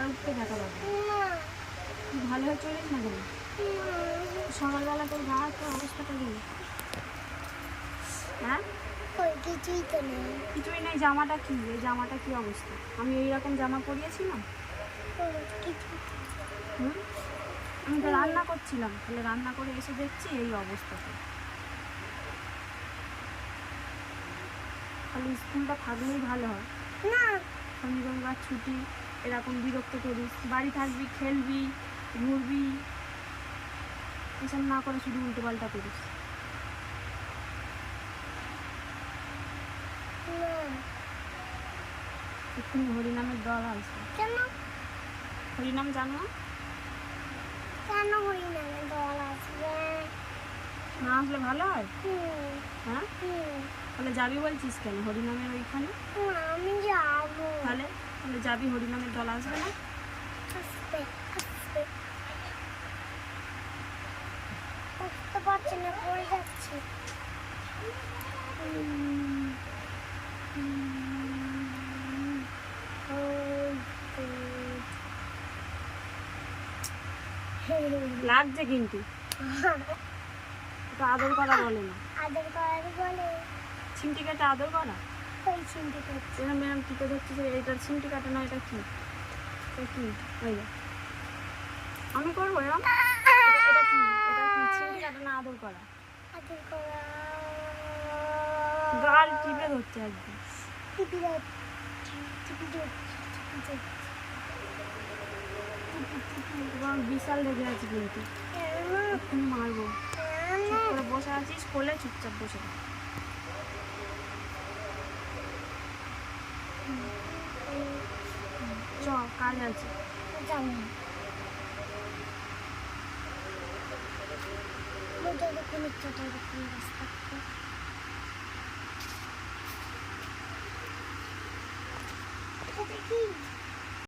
উঠতে দেখা পাবে। তুই ভালো হয়ে চলিস না কেন? সকালবেলা তোর গা তোর অবস্থাটা কি? হ্যাঁ, কিছুই নেই। জামাটা কি? এই জামাটা কি অবস্থা? আমি এইরকম জামা পরিয়েছিলাম? আমি তো রান্না করছিলাম, তাহলে রান্না করে এসে দেখছি এই অবস্থাতে। খালি স্কুলটা থাকলেই ভালো হয় না, শনি রবিবার ছুটি, এরকম বিরক্ত করিস। বাড়ি থাকবি, খেলবি, ঘুরবি, এসব না করে শুধু উল্টো পাল্টা করিস। এক্ষুনি হরিনামের দল আসবে। কেন হরিনাম জানো? কেন হরিনামের দল আসবে? না আসলে ভালো হয়? হ্যাঁ, তাহলে যাবি বলছিস কেন হরিনামের ওইখানে? আমি যাবো। তাহলে তাহলে যাবি, হরিনামের দল আসবে না? আসবে আসবে। বুঝতে পারছি না, পড়ে যাচ্ছি। লাগছে কিন্তু আদর করা বলে না, আদর করা বলে চিমটি কাটা আদর করা। ওই চিমটি কাটছে এরম এরম টিকে ধরছিস, এটার চিমটি কাটা না, এটা কি? এটা কি? আমি করবো এরম? এটা কি? এটা কি চিমটি কাটা না আদর করা? আদর করা। গাল টিপে ধরছে একদম, টিপে বিশাল লেগে আছে কিন্তু, এক্ষুনি মারবো। চুপ করে বসে আছিস, কোলে চুপচাপ বসে থাক। চ, কাজ আছে। জানি না।